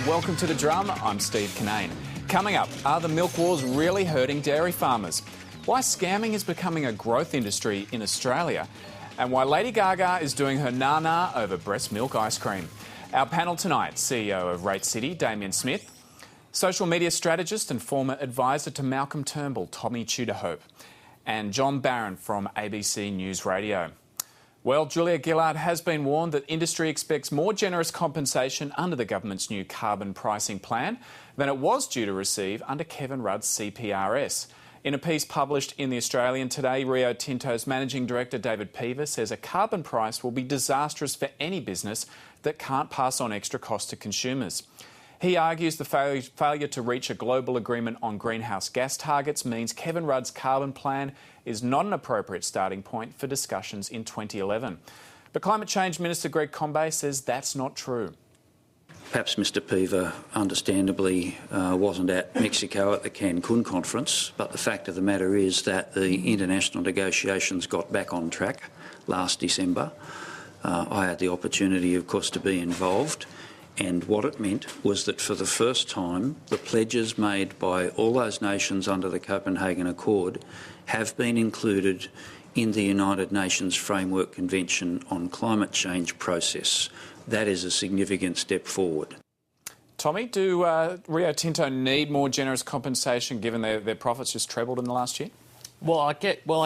welcome to The Drum. I'm Steve Kinane. Coming up, are the milk wars really hurting dairy farmers? Why scamming is becoming a growth industry in Australia? And why Lady Gaga is doing her na-na over breast milk ice cream. Our panel tonight, CEO of Rate City, Damien Smith, social media strategist and former advisor to Malcolm Turnbull, Tommy Tudor-Hope, and John Barron from ABC News Radio. Well, Julia Gillard has been warned that industry expects more generous compensation under the government's new carbon pricing plan than it was due to receive under Kevin Rudd's CPRS. In a piece published in The Australian today, Rio Tinto's managing director David Peever says a carbon price will be disastrous for any business that can't pass on extra cost to consumers. He argues the failure to reach a global agreement on greenhouse gas targets means Kevin Rudd's carbon plan is not an appropriate starting point for discussions in 2011. But Climate Change Minister Greg Combet says that's not true. Perhaps Mr Peever, understandably, wasn't at Mexico at the Cancun conference, but the fact of the matter is that the international negotiations got back on track last December. I had the opportunity, of course, to be involved. And what it meant was that for the first time, the pledges made by all those nations under the Copenhagen Accord have been included in the United Nations Framework Convention on Climate Change process. That is a significant step forward. Tommy, do Rio Tinto need more generous compensation given their profits just trebled in the last year? Well, I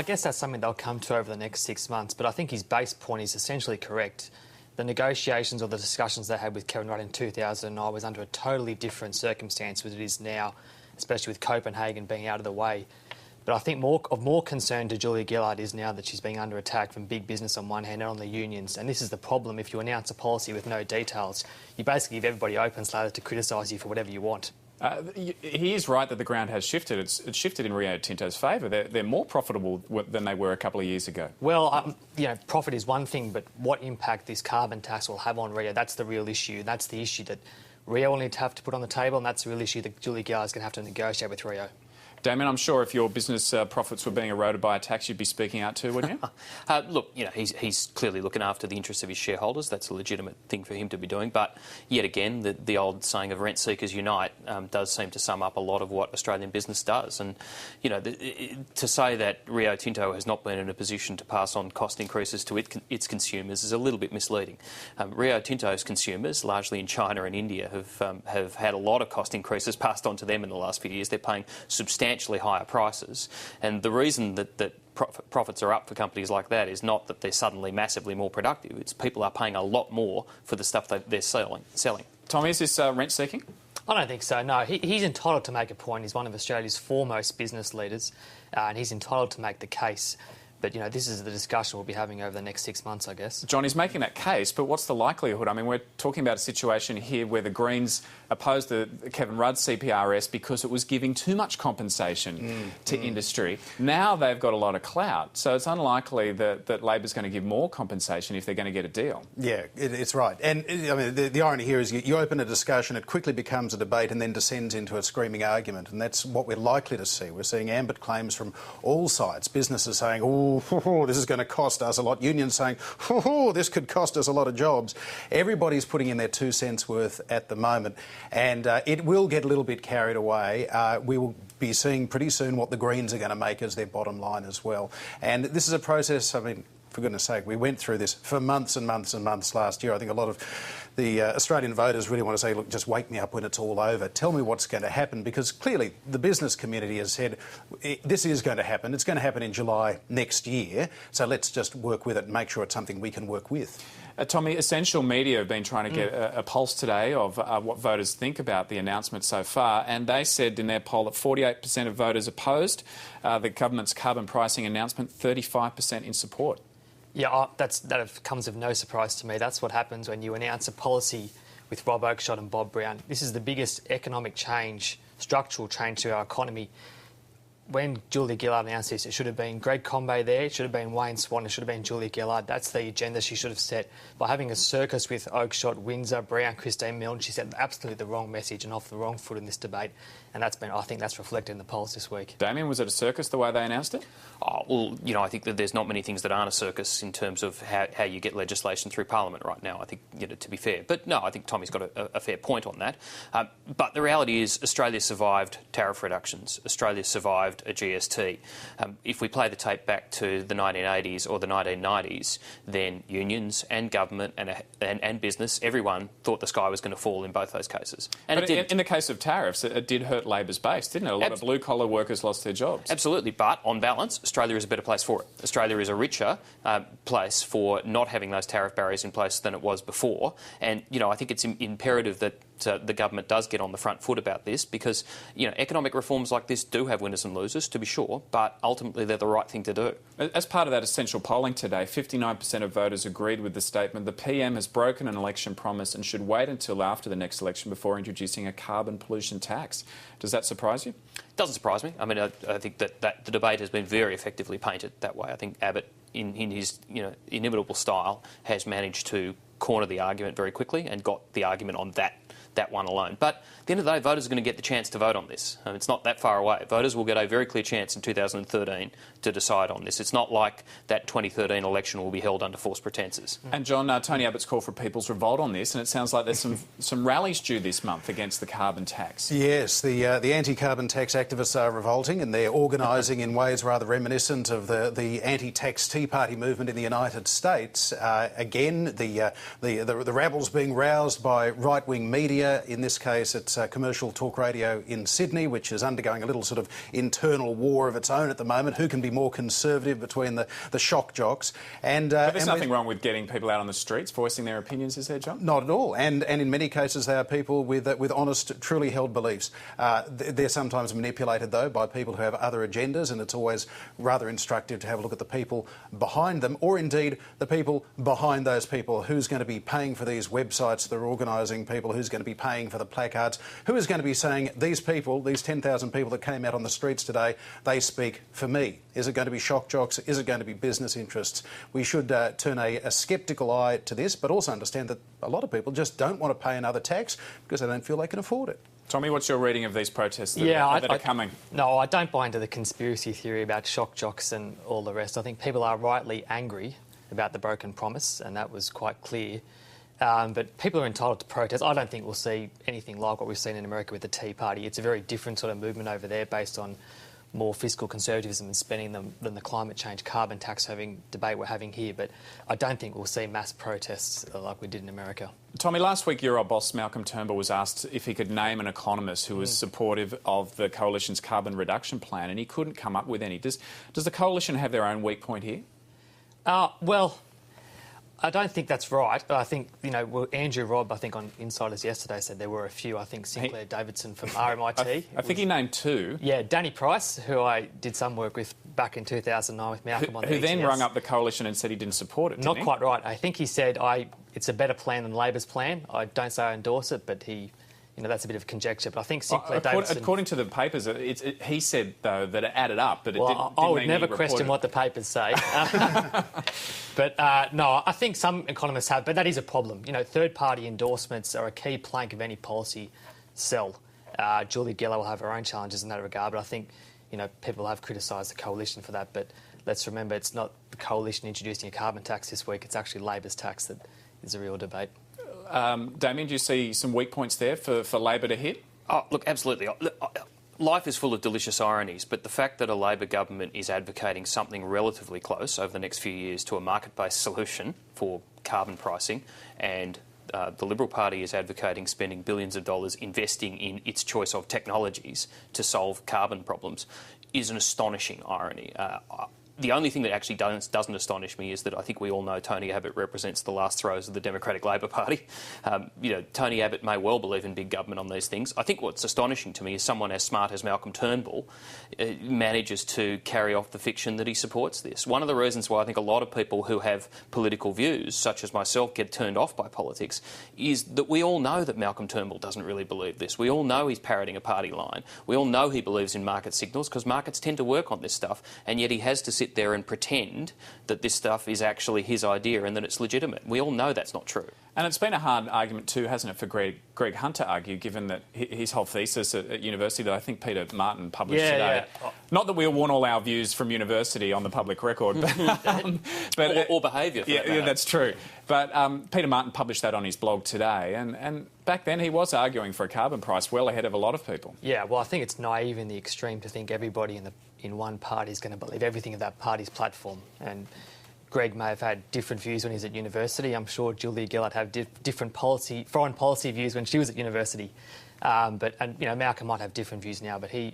guess that's something they'll come to over the next 6 months, but I think his base point is essentially correct. The negotiations or the discussions they had with Kevin Rudd in 2009 was under a totally different circumstance than it is now, especially with Copenhagen being out of the way. But I think more concern to Julia Gillard is now that she's being under attack from big business on one hand and on the unions. And this is the problem. If you announce a policy with no details, you basically give everybody open slather to criticise you for whatever you want. He is right that the ground has shifted. It's shifted in Rio Tinto's favour. They're more profitable than they were a couple of years ago. Well, profit is one thing, but what impact this carbon tax will have on Rio, that's the real issue. That's the issue that Rio will need to have to put on the table, and that's the real issue that Julia Gillard is going to have to negotiate with Rio. Damien, I'm sure if your business profits were being eroded by a tax, you'd be speaking out too, wouldn't you? Look, he's clearly looking after the interests of his shareholders. That's a legitimate thing for him to be doing. But yet again, the old saying of rent seekers unite does seem to sum up a lot of what Australian business does. And, to say that Rio Tinto has not been in a position to pass on cost increases to its consumers is a little bit misleading. Rio Tinto's consumers, largely in China and India, have had a lot of cost increases passed on to them in the last few years. They're paying substantially higher prices, and the reason that profits are up for companies like that is not that they're suddenly massively more productive. It's people are paying a lot more for the stuff that they're selling. Tommy, is this rent seeking? I don't think so, no. He's entitled to make a point. He's one of Australia's foremost business leaders, and he's entitled to make the case. But, this is the discussion we'll be having over the next 6 months, I guess. John, he's making that case, but what's the likelihood? I mean, we're talking about a situation here where the Greens opposed the Kevin Rudd CPRS because it was giving too much compensation to industry. Now they've got a lot of clout, so it's unlikely that Labor's going to give more compensation if they're going to get a deal. Yeah, it's right. And, the irony here is you open a discussion, it quickly becomes a debate and then descends into a screaming argument, and that's what we're likely to see. We're seeing ambit claims from all sides. Businesses saying, this is going to cost us a lot. Unions saying, this could cost us a lot of jobs. Everybody's putting in their 2 cents worth at the moment, and it will get a little bit carried away. We will be seeing pretty soon what the Greens are going to make as their bottom line as well. And this is a process, for goodness sake, we went through this for months and months and months last year. I think a lot of the Australian voters really want to say, look, just wake me up when it's all over. Tell me what's going to happen, because clearly the business community has said this is going to happen. It's going to happen in July next year. So let's just work with it and make sure it's something we can work with. Tommy, Essential Media have been trying to get a pulse today of what voters think about the announcement so far, and they said in their poll that 48% of voters opposed the government's carbon pricing announcement, 35% in support. Yeah, that comes of no surprise to me. That's what happens when you announce a policy with Rob Oakeshott and Bob Brown. This is the biggest economic change, structural change to our economy when Julia Gillard announced this, it should have been Greg Combay there, it should have been Wayne Swan, it should have been Julia Gillard. That's the agenda she should have set. By having a circus with Oakeshott, Windsor, Brown, Christine Milne, she set absolutely the wrong message and off the wrong foot in this debate. And I think that's reflected in the polls this week. Damien, was it a circus the way they announced it? Oh, well, I think that there's not many things that aren't a circus in terms of how you get legislation through Parliament right now, I think, to be fair. But no, I think Tommy's got a fair point on that. But the reality is Australia survived tariff reductions. Australia survived a GST. If we play the tape back to the 1980s or the 1990s, then unions and government and business, everyone thought the sky was going to fall in both those cases. And but in the case of tariffs, it did hurt Labor's base, didn't it? A lot of blue-collar workers lost their jobs. Absolutely, but on balance, Australia is a better place for it. Australia is a richer place for not having those tariff barriers in place than it was before. And, I think it's imperative that the government does get on the front foot about this because, economic reforms like this do have winners and losers, to be sure, but ultimately they're the right thing to do. As part of that essential polling today, 59% of voters agreed with the statement the PM has broken an election promise and should wait until after the next election before introducing a carbon pollution tax. Does that surprise you? It doesn't surprise me. I mean, I think that the debate has been very effectively painted that way. I think Abbott, in his inimitable style, has managed to corner the argument very quickly and got the argument on that one alone. But at the end of the day, voters are going to get the chance to vote on this. It's not that far away. Voters will get a very clear chance in 2013 to decide on this. It's not like that 2013 election will be held under false pretences. And John, Tony Abbott's called for a people's revolt on this, and it sounds like there's some rallies due this month against the carbon tax. Yes, the anti-carbon tax activists are revolting, and they're organising in ways rather reminiscent of the anti-tax Tea Party movement in the United States. Again, the rabbles being roused by right-wing media. In this case, it's commercial talk radio in Sydney, which is undergoing a little sort of internal war of its own at the moment. Who can be more conservative between the shock jocks? And but there's nothing wrong with getting people out on the streets voicing their opinions, is there, John? Not at all. And in many cases, they are people with honest, truly held beliefs. They're sometimes manipulated, though, by people who have other agendas, and it's always rather instructive to have a look at the people behind them, or indeed the people behind those people. Who's going to be paying for these websites they're organising people? Who's going to be paying for the placards? Who is going to be saying, these people, these 10,000 people that came out on the streets today, they speak for me? Is it going to be shock jocks? Is it going to be business interests? We should turn a sceptical eye to this, but also understand that a lot of people just don't want to pay another tax because they don't feel they can afford it. Tommy, what's your reading of these protests that are coming? No, I don't buy into the conspiracy theory about shock jocks and all the rest. I think people are rightly angry about the broken promise, and that was quite clear. But people are entitled to protest. I don't think we'll see anything like what we've seen in America with the Tea Party. It's a very different sort of movement over there based on more fiscal conservatism and spending than the climate change carbon tax debate we're having here. But I don't think we'll see mass protests like we did in America. Tommy, last week your old boss Malcolm Turnbull was asked if he could name an economist who was supportive of the Coalition's carbon reduction plan, and he couldn't come up with any. Does the Coalition have their own weak point here? Well, I don't think that's right. I think, Andrew Robb, I think on Insiders yesterday said there were a few. I think Sinclair Davidson from RMIT. I think he named two. Yeah, Danny Price, who I did some work with back in 2009 with Malcolm on the Who then rung up the Coalition and said he didn't support it, Not quite right. I think he said, it's a better plan than Labor's plan. I don't say I endorse it, but that's a bit of conjure. But I think Sinclair Davidson... According to the papers, he said, though, that it added up, but it didn't I would never question what the papers say. But, no, I think some economists have, but that is a problem. Third-party endorsements are a key plank of any policy sell. Julia Gillard will have her own challenges in that regard, but I think, people have criticised the Coalition for that. But let's remember, it's not the Coalition introducing a carbon tax this week, it's actually Labor's tax that is a real debate. Damien, do you see some weak points there for Labor to hit? Oh, look, absolutely. Life is full of delicious ironies, but the fact that a Labor government is advocating something relatively close over the next few years to a market-based solution for carbon pricing, and the Liberal Party is advocating spending billions of dollars investing in its choice of technologies to solve carbon problems is an astonishing irony. The only thing that actually doesn't astonish me is that I think we all know Tony Abbott represents the last throes of the Democratic Labor Party. Tony Abbott may well believe in big government on these things. I think what's astonishing to me is someone as smart as Malcolm Turnbull manages to carry off the fiction that he supports this. One of the reasons why I think a lot of people who have political views, such as myself, get turned off by politics is that we all know that Malcolm Turnbull doesn't really believe this. We all know he's parroting a party line. We all know he believes in market signals because markets tend to work on this stuff, and yet he has to sit there and pretend that this stuff is actually his idea and that it's legitimate. We all know that's not true. And it's been a hard argument too, hasn't it, for Greg Hunt to argue, given that his whole thesis at university that I think Peter Martin published today. Yeah. Not that we want all our views from university on the public record, but or behaviour. Yeah, that's true. But Peter Martin published that on his blog today, and back then he was arguing for a carbon price well ahead of a lot of people. Yeah, well, I think it's naive in the extreme to think everybody in one party is going to believe everything of that party's platform. And Greg may have had different views when he was at university. I'm sure Julia Gillard had different foreign policy views when she was at university. Malcolm might have different views now, but him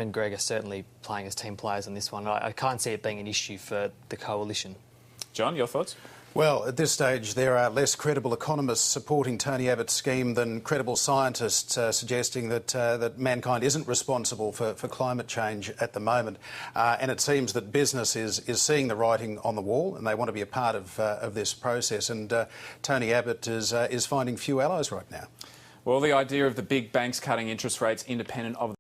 and Greg are certainly playing as team players on this one. I can't see it being an issue for the coalition. John, your thoughts? Well, at this stage, there are less credible economists supporting Tony Abbott's scheme than credible scientists suggesting that mankind isn't responsible for climate change at the moment. And it seems that business is seeing the writing on the wall, and they want to be a part of this process. And Tony Abbott is finding few allies right now. Well, the idea of the big banks cutting interest rates independent of